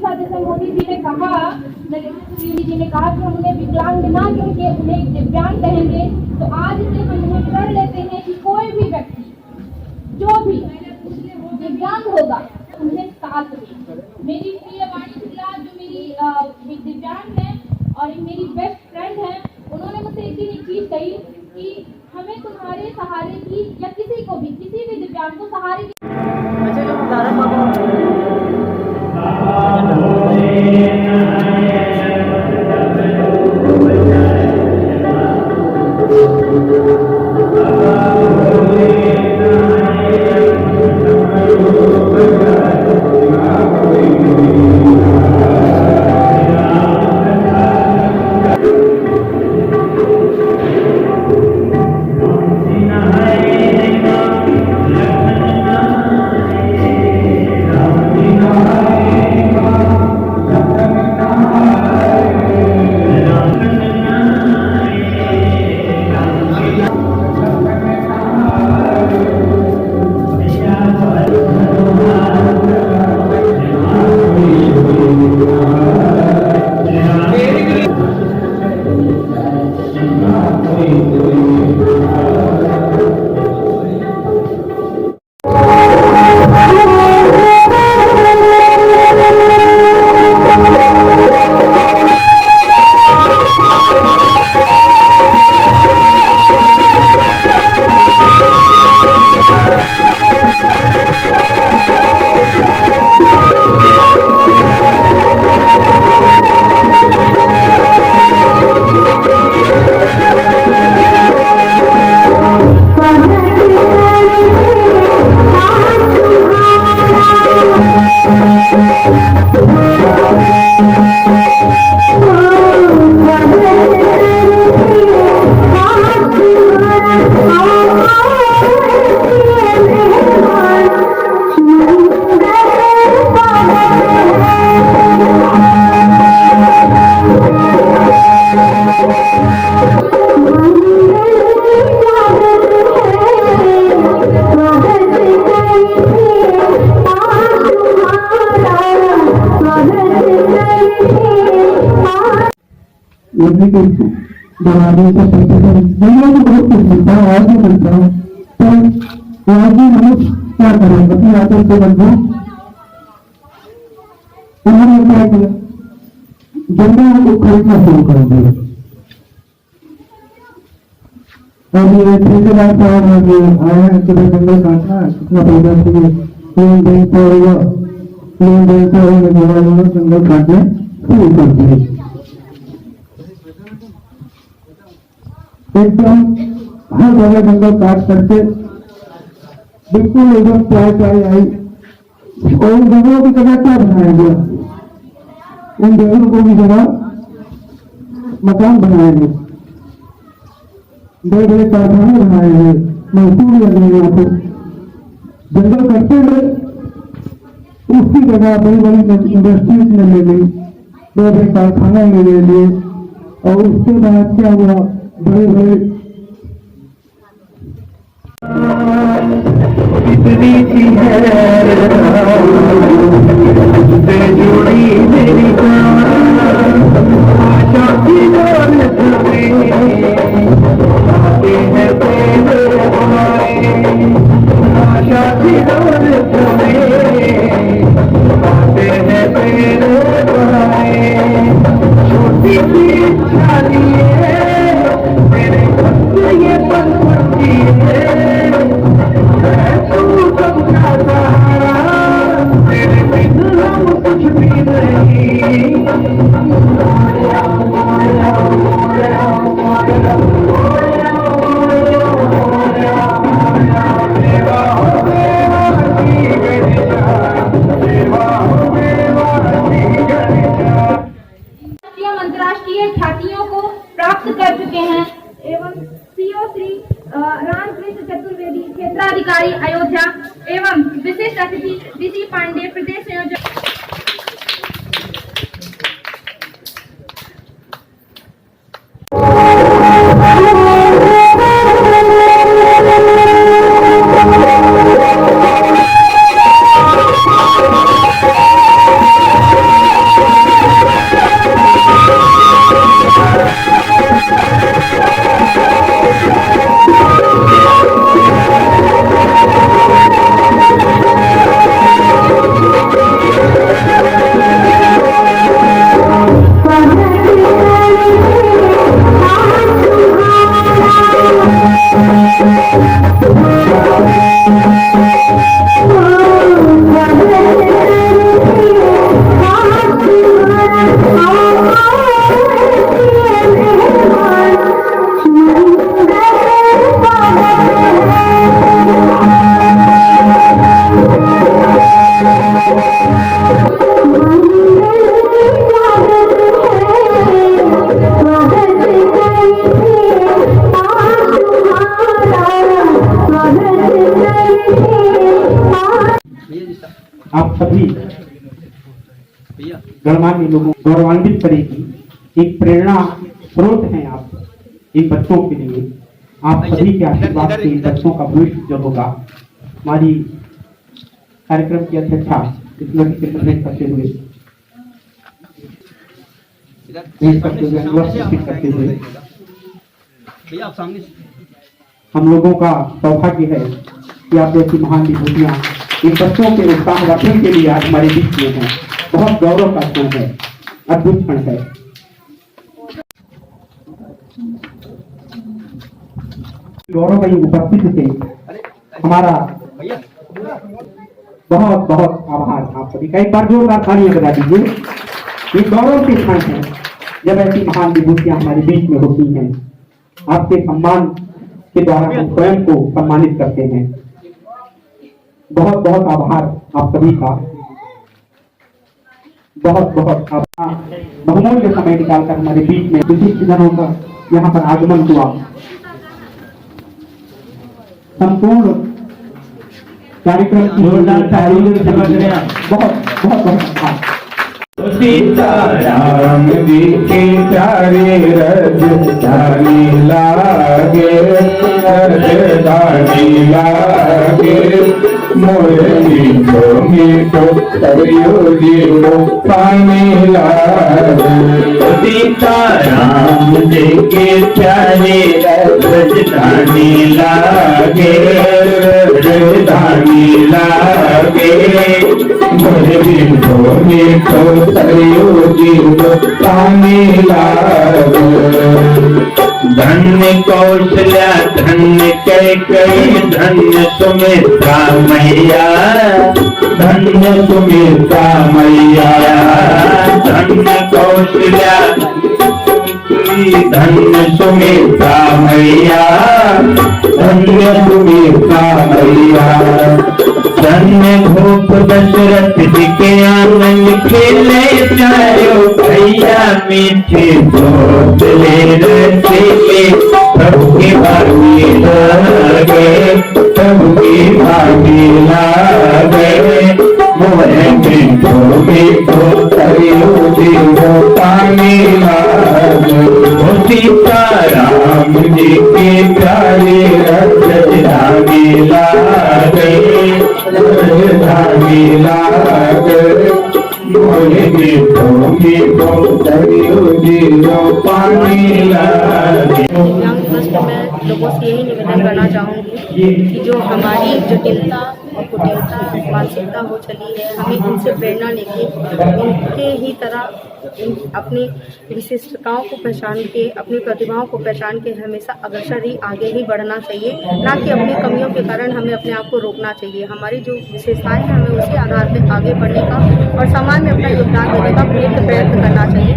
था जैसे मोदी जी ने कहा, नरेंद्र मोदी जी ने कहा कि हम उन्हें विकलांग ना करके उन्हें दिव्यांग कहेंगे, तो आज से हम उन्हें कर लेते हैं कि कोई भी व्यक्ति जो भी दिव्यांग होगा उन्हें साथ दे। मेरी प्रिय वाणी जिला जो मेरी दिव्यांग है और एक मेरी बेस्ट फ्रेंड है, उन्होंने मुझसे एक दिन एक चीज कही कि हमें तुम्हारे सहारे की या किसी को भी, किसी भी दिव्यांग को सहारे की दवाइयों का दुनिया में बहुत कुछ मिलता है, आज भी मिलता है, तो आज भी मनुष्य क्या करें अपनी आदत से बंधु। उन्होंने क्या किया, जंगल को खरीदना शुरू कर दिया। और ये ठेकेदार साहब आए हैं कि जंगल काटना है, कितना पैसा चाहिए, लेन देन से जंगल काटने शुरू कर दिए। एकदम हर जगह जंगल काट करके बिल्कुल एकदम चाय आई, और उन जगहों की जगह क्या बनाया गया, उन जगहों को भी जगह मकान बनाए गए, बड़े बड़े कारखाने बनाए गए, मजदूर लग रहे यहाँ पे। जंगल कटते गए, उसकी जगह बड़ी बड़ी इंडस्ट्रीज में ले ली, बड़े बड़े कारखाने में ले लिए, और उसके बाद क्या हुआ, बड़े बड़े इतनी सी है जुड़ी मेरी आशा की दौलत में आते हैं तेरे हमारे, आशा की दौलत में आते हैं तेरे हमारे। छोटी सी इच्छा लिए मेरे ये पल पड़ती है, तू सबका सहारा, तेरे बिन हम कुछ भी नहीं। अंतर्राष्ट्रीय ख्यातियों को प्राप्त कर चुके हैं एवं सीओ श्री रामकृष्ण चतुर्वेदी क्षेत्राधिकारी अयोध्या एवं विशिष्ट अतिथि डीसी पांडे प्रदेश संयोजक। गणमान्य लोगों को गौरवान्वित करेगी। एक प्रेरणा स्रोत हैं आप इन बच्चों के लिए। आप सभी के आशीर्वाद से इन बच्चों का भविष्य जो होगा। हमारी कार्यक्रम की अध्यक्षा इस लड़की के प्रेजेंट करते हुए हम लोगों का सौभाग्य है कि आप जैसी महान विभूतियां इन बच्चों के उत्साहवर्धन के लिए आज हमारे बीच में हैं। बहुत गौरव का क्षण है, अद्भुत क्षण है। गौरवमयी उपस्थिति से हमारा बहुत बहुत आभार। आप सभी का एक बार जोरदार तालियां बजा दीजिए। ये गौरव के क्षण है जब ऐसी महान विभूतियां हमारे बीच में होती हैं। आपके सम्मान के द्वारा हम स्वयं को सम्मानित करते हैं। बहुत बहुत आभार आप सभी का। बहुत बहुत आभार। बहुमूल्य समय निकालकर हमारे बीच में विशिष्ट जनों का यहाँ पर आगमन हुआ। संपूर्ण कार्यक्रम की बहुत बहुत आभार। सीताराम जी के प्यारे राजधानी लागे, राजधानी लागे, मोरे मीठो मीठो करियो जीवो पानी लागे। सीताराम जी के प्यारे राजधानी लागे, राजधानी लागे, मोरे मीठो मीठो करियो जीवो पानी लागे। धन्य कौशल्या धन्य कैकेयी धन्य सुमित्रा मैया, धन्य सुमित्रा मैया, धन्य कौशल्या धन्य सुमित्रा मैया, धन्य सुमित्रा मैया। धन्य भूप दशरथ जी के आंगन खेले चारो भैया, मीठे भोसले रसीले प्रभु की भागी लागे, प्रभु की भागी लागे, मोरे मीठो मीठो करियो जीवो पानी लागे। सीताराम जी के प्यारे राजधानी लागे, राजधानी लागे, मोरे मीठो मीठो करियो जीवो पानी लागे। दिव्यांग दिवस पर मैं लोगों से यही निवेदन करना चाहूँगी कि जो हमारी जटिलता और कुटिलता मानसिकता हो चली है, हमें इनसे प्रेरणा लेके इनके ही तरह अपनी विशिष्टताओं को पहचान के, अपनी प्रतिभाओं को पहचान के हमेशा अग्रसर ही आगे ही बढ़ना चाहिए, ना कि अपनी कमियों के कारण हमें अपने आप को रोकना चाहिए। हमारी जो विशेषताएं हैं हमें उसी आधार पर आगे बढ़ने का और समाज में अपना योगदान देने का प्रयत्न करना चाहिए।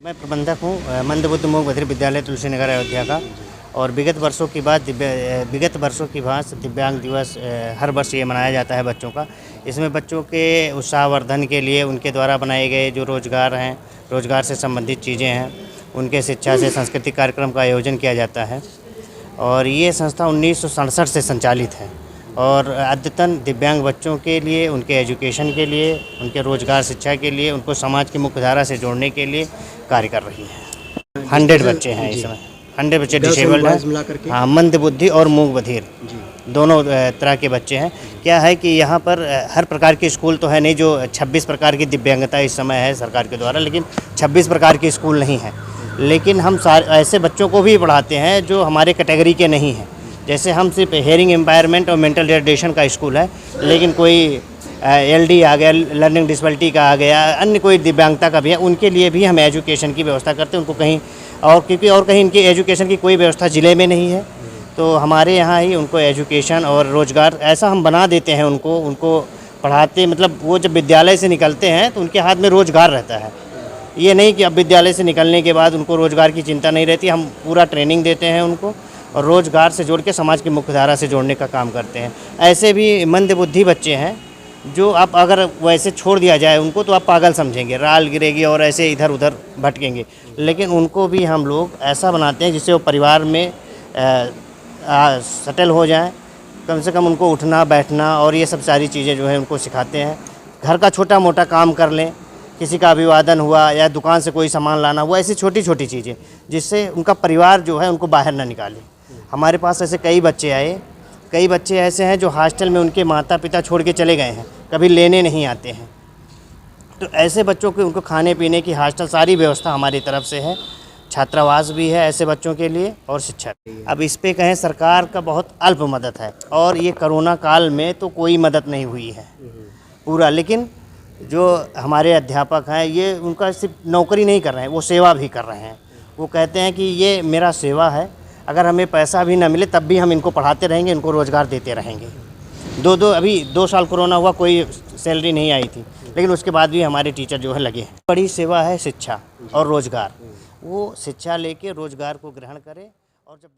मैं प्रबंधक हूँ मंदबुद्ध मूक बधिर विद्यालय तुलसी नगर अयोध्या का। और विगत वर्षों की भांति दिव्यांग दिवस हर वर्ष ये मनाया जाता है बच्चों का। इसमें बच्चों के उत्साहवर्धन के लिए उनके द्वारा बनाए गए जो रोजगार हैं, रोजगार से संबंधित चीज़ें हैं, उनके शिक्षा से सांस्कृतिक कार्यक्रम का आयोजन किया जाता है। और ये संस्था 1967 से संचालित है और अद्यतन दिव्यांग बच्चों के लिए, उनके एजुकेशन के लिए, उनके रोजगार शिक्षा के लिए, उनको समाज की मुख्य धारा से जोड़ने के लिए कार्य कर रही है। 100 बच्चे हैं इस समय, 100 बच्चे डिसेबल्ड हैं। हाँ, मंद बुद्धि और मूक बधिर दोनों तरह के बच्चे हैं। क्या है कि यहाँ पर हर प्रकार के स्कूल तो है नहीं, जो 26 प्रकार की दिव्यांगता इस समय है सरकार के द्वारा, लेकिन 26 प्रकार के स्कूल नहीं है। लेकिन हम ऐसे बच्चों को भी पढ़ाते हैं जो हमारे कैटेगरी के नहीं हैं। जैसे हम सिर्फ हेयरिंग एम्पायरमेंट और मेंटल रिटार्डेशन का स्कूल है, लेकिन कोई LD आ गया, लर्निंग डिसेबिलिटी का आ गया, अन्य कोई दिव्यांगता का भी है, उनके लिए भी हम एजुकेशन की व्यवस्था करते हैं। उनको कहीं और, क्योंकि और कहीं इनकी एजुकेशन की कोई व्यवस्था ज़िले में नहीं है, तो हमारे यहाँ ही उनको एजुकेशन और रोज़गार ऐसा हम बना देते हैं। उनको पढ़ाते, मतलब वो जब विद्यालय से निकलते हैं तो उनके हाथ में रोज़गार रहता है। ये नहीं कि अब विद्यालय से निकलने के बाद उनको रोज़गार की चिंता नहीं रहती। हम पूरा ट्रेनिंग देते हैं उनको और रोज़गार से जोड़ के समाज की मुख्य धारा से जोड़ने का काम करते हैं। ऐसे भी मंदबुद्धि बच्चे हैं जो आप अगर वैसे छोड़ दिया जाए उनको तो आप पागल समझेंगे, राल गिरेगी और ऐसे इधर उधर भटकेंगे। लेकिन उनको भी हम लोग ऐसा बनाते हैं जिससे वो परिवार में सेटल हो जाएं। कम से कम उनको उठना बैठना और ये सब सारी चीज़ें जो है उनको सिखाते हैं। घर का छोटा मोटा काम कर लें, किसी का अभिवादन हुआ या दुकान से कोई सामान लाना हुआ, ऐसी छोटी छोटी चीज़ें जिससे उनका परिवार जो है उनको बाहर ना निकाले। हमारे पास ऐसे कई बच्चे आए, कई बच्चे ऐसे हैं जो हॉस्टल में उनके माता पिता छोड़ के चले गए हैं, कभी लेने नहीं आते हैं। तो ऐसे बच्चों को उनको खाने पीने की हॉस्टल सारी व्यवस्था हमारी तरफ से है, छात्रावास भी है ऐसे बच्चों के लिए और शिक्षा। अब इस पे कहें सरकार का बहुत अल्प मदद है, और ये कोरोना काल में तो कोई मदद नहीं हुई है पूरा। लेकिन जो हमारे अध्यापक हैं ये उनका सिर्फ नौकरी नहीं कर रहे हैं, वो सेवा भी कर रहे हैं। वो कहते हैं कि ये मेरा सेवा है, अगर हमें पैसा भी ना मिले तब भी हम इनको पढ़ाते रहेंगे, इनको रोज़गार देते रहेंगे। अभी 2 साल कोरोना हुआ, कोई सैलरी नहीं आई थी, लेकिन उसके बाद भी हमारे टीचर जो है लगे हैं। बड़ी सेवा है शिक्षा और रोज़गार। वो शिक्षा लेके रोज़गार को ग्रहण करें और जब